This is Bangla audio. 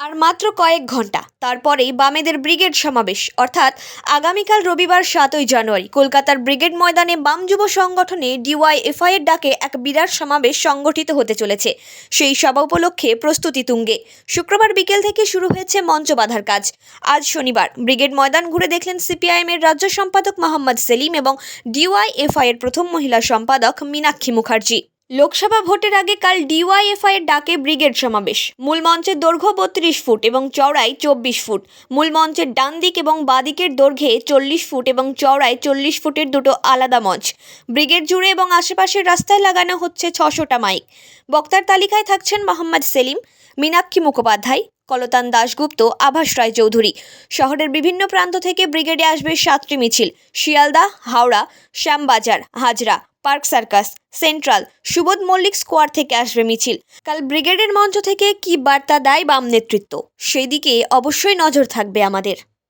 আর মাত্র কয়েক ঘন্টা তারপরেই বামেদের ব্রিগেড সমাবেশ অর্থাৎ আগামীকাল রবিবার 7ই জানুয়ারি কলকাতার ব্রিগেড ময়দানে বাম যুব সংগঠনে ডিওয়াইএফআই এর ডাকে এক বিরাট সমাবেশ সংগঠিত হতে চলেছে। সেই সভা উপলক্ষে প্রস্তুতি তুঙ্গে। শুক্রবার বিকেল থেকে শুরু হয়েছে মঞ্চ বাঁধার কাজ। আজ শনিবার ব্রিগেড ময়দান ঘুরে দেখলেন সিপিআইএম এর রাজ্য সম্পাদক মোহাম্মদ সেলিম এবং ডিওয়াইএফআই এর প্রথম মহিলা সম্পাদক মীনাক্ষী মুখার্জি। লোকসভা ভোটের আগে কাল ডিওয়াইএফআই এর ডাকে ব্রিগেড সমাবেশ। মূল মঞ্চের দৈর্ঘ্য 32 ফুট এবং চওড়ায় 24 ফুট। মূল মঞ্চের ডান দিক এবং বাঁ দিকের দৈর্ঘ্যে 40 ফুট এবং চওড়ায় 40 ফুটের দুটো আলাদা মঞ্চ। ব্রিগেড জুড়ে এবং আশেপাশের রাস্তায় লাগানো হচ্ছে 600টা মাইক। বক্তার তালিকায় থাকছেন মোহাম্মদ সেলিম, মীনাক্ষী মুখোপাধ্যায়, কলতান দাশগুপ্ত, আভাস রায়চৌধুরী। শহরের বিভিন্ন প্রান্ত থেকে ব্রিগেডে আসবে 7টি মিছিল। Sealdah, Howrah, Shyambazar, Hazra, Park Circus, Central, Subodh Mallick Square থেকে আসবে মিছিল। কাল ব্রিগেডের মঞ্চ থেকে কি বার্তা দেয় বাম নেতৃত্ব, সেই দিকে অবশ্যই নজর থাকবে আমাদের।